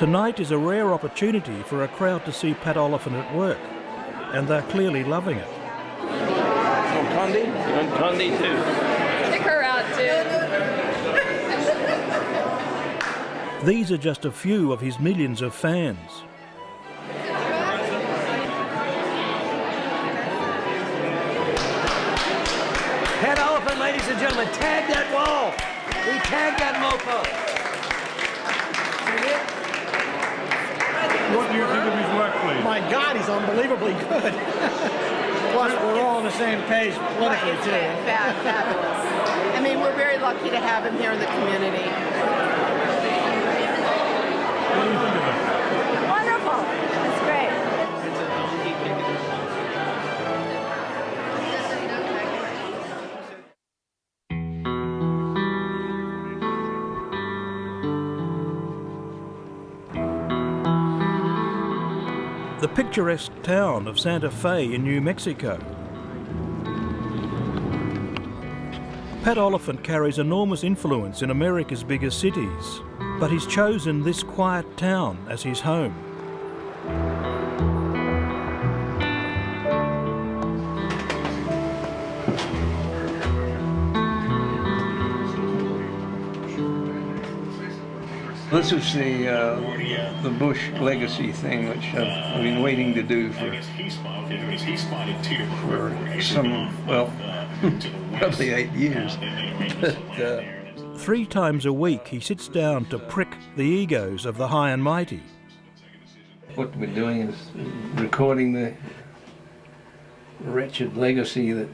Tonight is a rare opportunity for a crowd to see Pat Oliphant at work, and they're clearly loving it. On Condi? On Condi too. Kick her out too. These are just a few of his millions of fans. Pat Oliphant, ladies and gentlemen, tag that wall. We tagged that mofo. What do you think of his work, please? My God, he's unbelievably good. Plus, we're all on the same page politically, Right, too. fabulous. I mean, we're very lucky to have him here in the community. What do you think of it? Wonderful. It's great. The picturesque town of Santa Fe in New Mexico. Pat Oliphant carries enormous influence in America's biggest cities, but he's chosen this quiet town as his home. This is the Bush legacy thing, which I've been waiting to do for some, well, probably 8 years. But, 3 times a week he sits down to prick the egos of the high and mighty. what we're doing is recording the wretched legacy that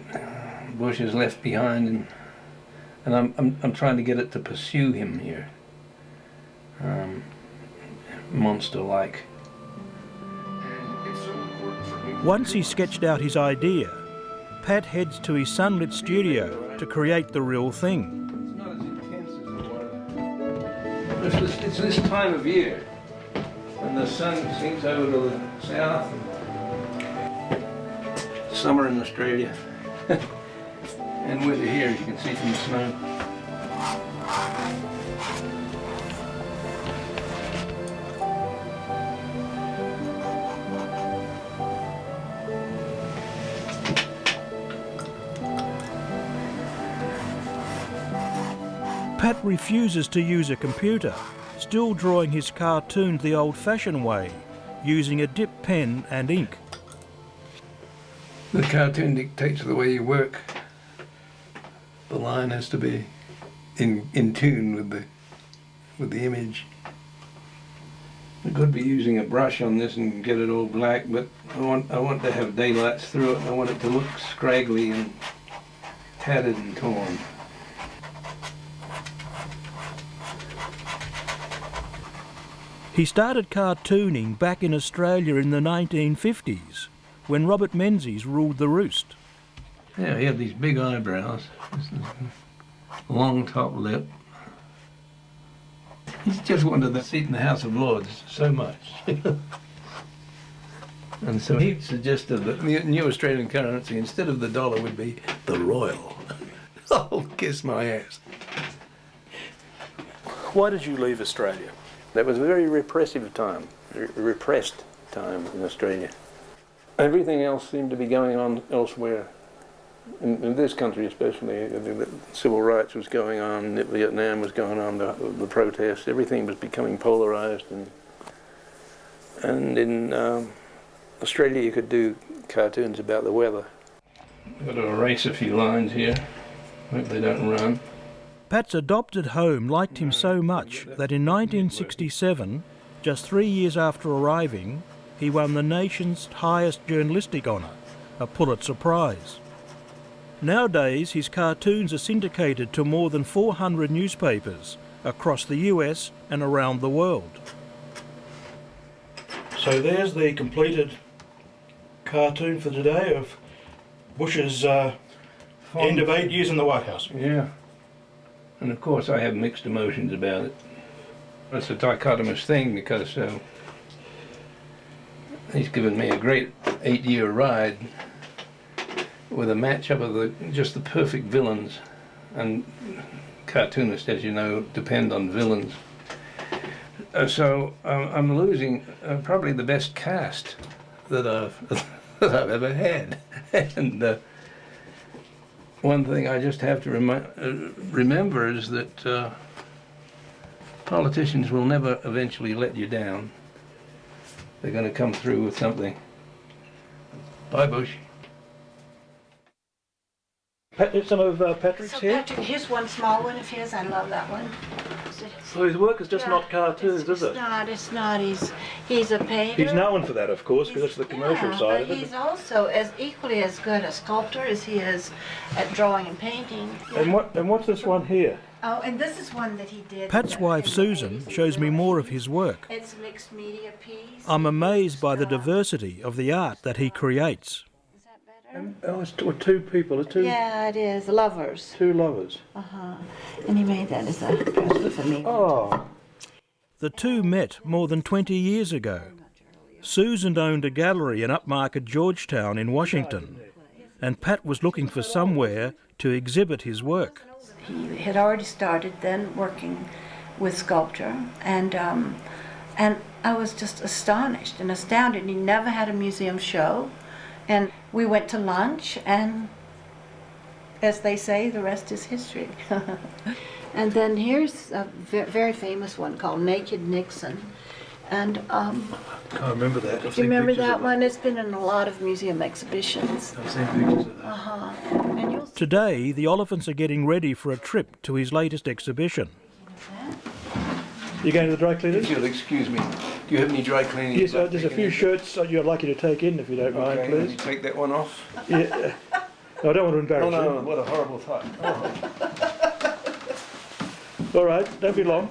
Bush has left behind, and I'm trying to get it to pursue him here. Monster-like. Once he's sketched out his idea, Pat heads to his sunlit studio to create the real thing. It's not as intense as it was. It's this time of year, and the sun sinks over to the south. Summer in Australia, and winter here, as you can see from the snow. Pat refuses to use a computer, still drawing his cartoons the old-fashioned way, using a dip pen and ink. The cartoon dictates the way you work. The line has to be in tune with the image. I could be using a brush on this and get it all black, but I want to have daylights through it. I want it to look scraggly and tattered and torn. He started cartooning back in Australia in the 1950s, when Robert Menzies ruled the roost. Yeah, he had these big eyebrows, long top lip. He just wanted the seat in the House of Lords so much. And so he suggested that the new Australian currency, instead of the dollar, would be the royal. Oh, kiss my ass. Why did you leave Australia? That was a very repressive time, repressed time in Australia. Everything else seemed to be going on elsewhere. In this country especially, the civil rights was going on, Vietnam was going on, the protests, everything was becoming polarized. And in Australia you could do cartoons about the weather. I've got to erase a few lines here, hope they don't run. Pat's adopted home liked him so much that in 1967, just 3 years after arriving, he won the nation's highest journalistic honour, a Pulitzer Prize. Nowadays, his cartoons are syndicated to more than 400 newspapers across the US and around the world. So there's the completed cartoon for today of Bush's end of 8 years in the White House. Yeah. And of course I have mixed emotions about it. It's a dichotomous thing because he's given me a great 8-year ride with a matchup of just the perfect villains, and cartoonists, as you know, depend on villains. So I'm losing probably the best cast that I've ever had. And one thing I just have to remember is that politicians will never eventually let you down. They're going to come through with something. Bye, Bush. Some of Patrick's So here? Patrick, here's one small one of his. I love that one. So his work is just not cartoons, is it? It's not. He's a painter. He's known for that, of course, because that's the commercial side of but it. he's also equally as good a sculptor as he is at drawing and painting. And what's this one here? Oh, and this is one that he did. Pat's wife Susan shows me more of his work. It's a mixed media piece. I'm amazed by the diversity of the art that he creates. Is that better? Oh, it's two people, Yeah, it is. Lovers. two lovers. And he made that as a present for me. Oh. The two met more than 20 years ago. Susan owned a gallery in upmarket Georgetown in Washington, and Pat was looking for somewhere to exhibit his work. He had already started then working with sculpture, and I was just astonished and astounded. He never had a museum show, and we went to lunch, and as they say, the rest is history. And then here's a very famous one called Naked Nixon, and I remember that. do you remember that one? It's been in a lot of museum exhibitions. I've seen pictures of that. And you'll see Today, the Oliphants are getting ready for a trip to his latest exhibition. You going to the dry cleaners? If you'll excuse me, do you have any dry cleaning? Yes, there's a few shirts I'd like you to take in, if you don't mind, Okay, will you please. take that one off? Yeah. No, I don't want to embarrass Oh, you. no, what a horrible thought. All right, don't be long.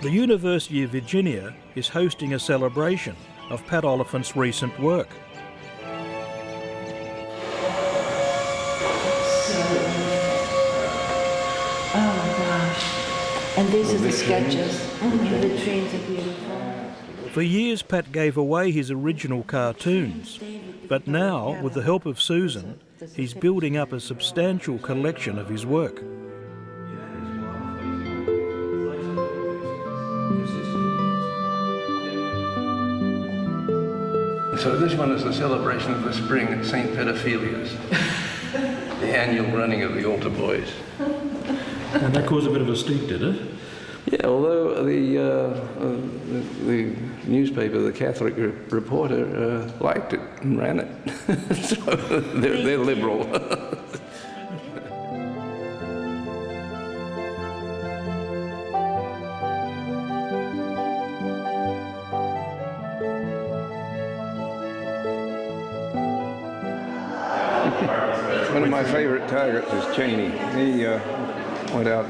The University of Virginia is hosting a celebration of Pat Oliphant's recent work. Oh my gosh. And these are the sketches. The vitrines are beautiful. For years, Pat gave away his original cartoons, but now, with the help of Susan, he's building up a substantial collection of his work. So this one is a celebration of the spring at St. Pedophilia's, the annual running of the altar boys. And that caused a bit of a stink, did it? Yeah, although the newspaper, the Catholic Reporter, liked it and ran it. So they're liberal. One of my favorite targets is Cheney. He went out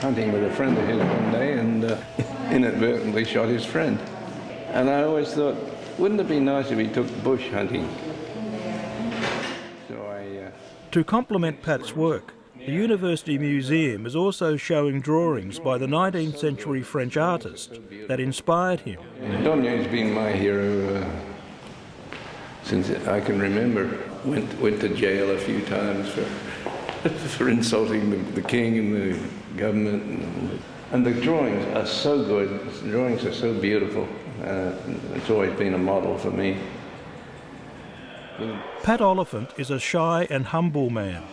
hunting with a friend of his one day and inadvertently shot his friend. And I always thought, wouldn't it be nice if he took bush hunting? So To complement Pat's work, the University Museum is also showing drawings by the 19th century French artist that inspired him. Domnier's been my hero since I can remember. Went to jail a few times for insulting the king and the government. And the drawings are so good. The drawings are so beautiful. It's always been a model for me. Pat Oliphant is a shy and humble man.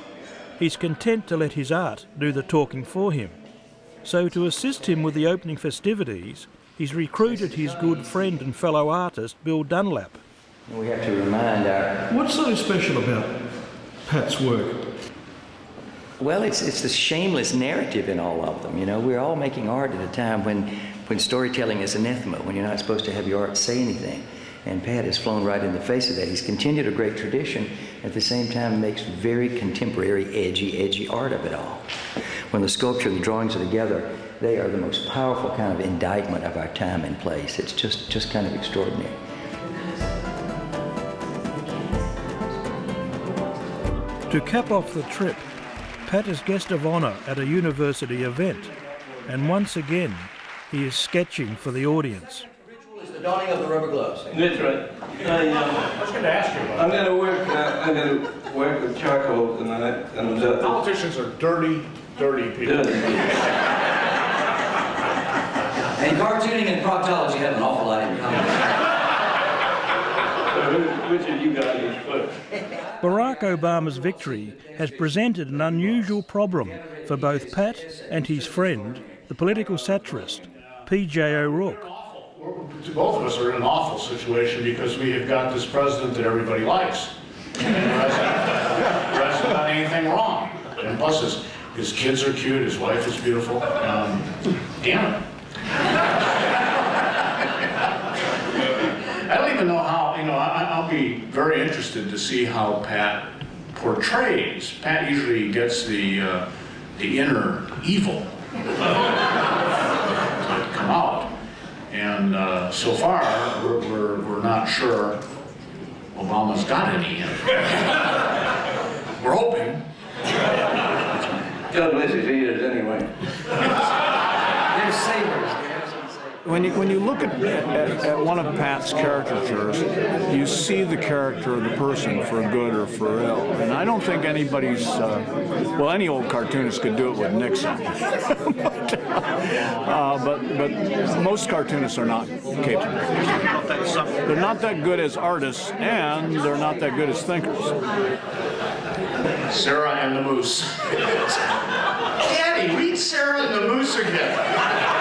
He's content to let his art do the talking for him. So to assist him with the opening festivities, he's recruited his good friend and fellow artist, Bill Dunlap. We have to remind our... What's so special about Pat's work? Well, it's the shameless narrative in all of them. You know, we're all making art at a time when storytelling is anathema, when you're not supposed to have your art say anything. And Pat has flown right in the face of that. He's continued a great tradition, at the same time makes very contemporary, edgy art of it all. When the sculpture and the drawings are together, they are the most powerful kind of indictment of our time and place. It's just kind of extraordinary. To cap off the trip, Pat is guest of honour at a university event, and once again, he is sketching for the audience. It's the donning of the rubber gloves. That's right. I was going to ask you about I'm going to work. I'm going to went with charcoal tonight, and was at Politicians are dirty, dirty people. And cartooning and proctology have an awful lot in common. Which of you guys is first? Barack Obama's victory has presented an unusual problem for both Pat and his friend, the political satirist, P.J. O'Rourke. Both of us are in an awful situation because we have got this president that everybody likes. And the rest hasn't done anything wrong. And plus his kids are cute, his wife is beautiful. Damn it. I don't even know how, I'll be very interested to see how Pat portrays. Pat usually gets the inner evil to come out. And so far, we're not sure Obama's got any in it. We're hoping. God bless his ears anyway. They're sailors. When you look at one of Pat's caricatures, you see the character of the person for good or for ill. And I don't think anybody's, well, any old cartoonist could do it with Nixon. but most cartoonists are not capable. They're not that good as artists, and they're not that good as thinkers. Sarah and the Moose. Daddy, read Sarah and the Moose again.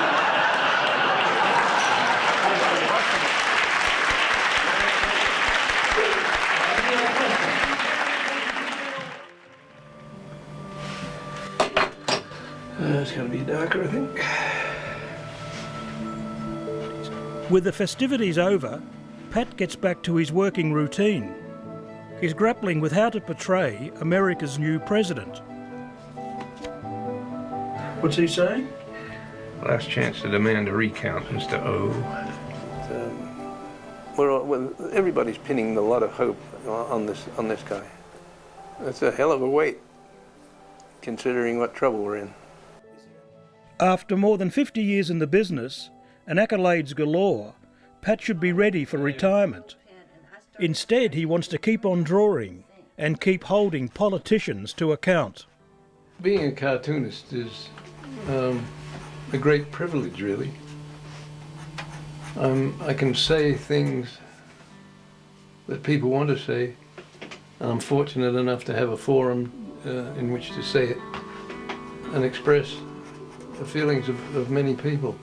It's going to be darker, I think. With the festivities over, Pat gets back to his working routine. He's grappling with how to portray America's new president. What's he saying? Last chance to demand a recount, Mr. O. Well, everybody's pinning a lot of hope on this guy. That's a hell of a weight, considering what trouble we're in. After more than 50 years in the business and accolades galore, Pat should be ready for retirement. Instead, he wants to keep on drawing and keep holding politicians to account. Being a cartoonist is a great privilege, really. I can say things that people want to say, and I'm fortunate enough to have a forum in which to say it and express the feelings of many people.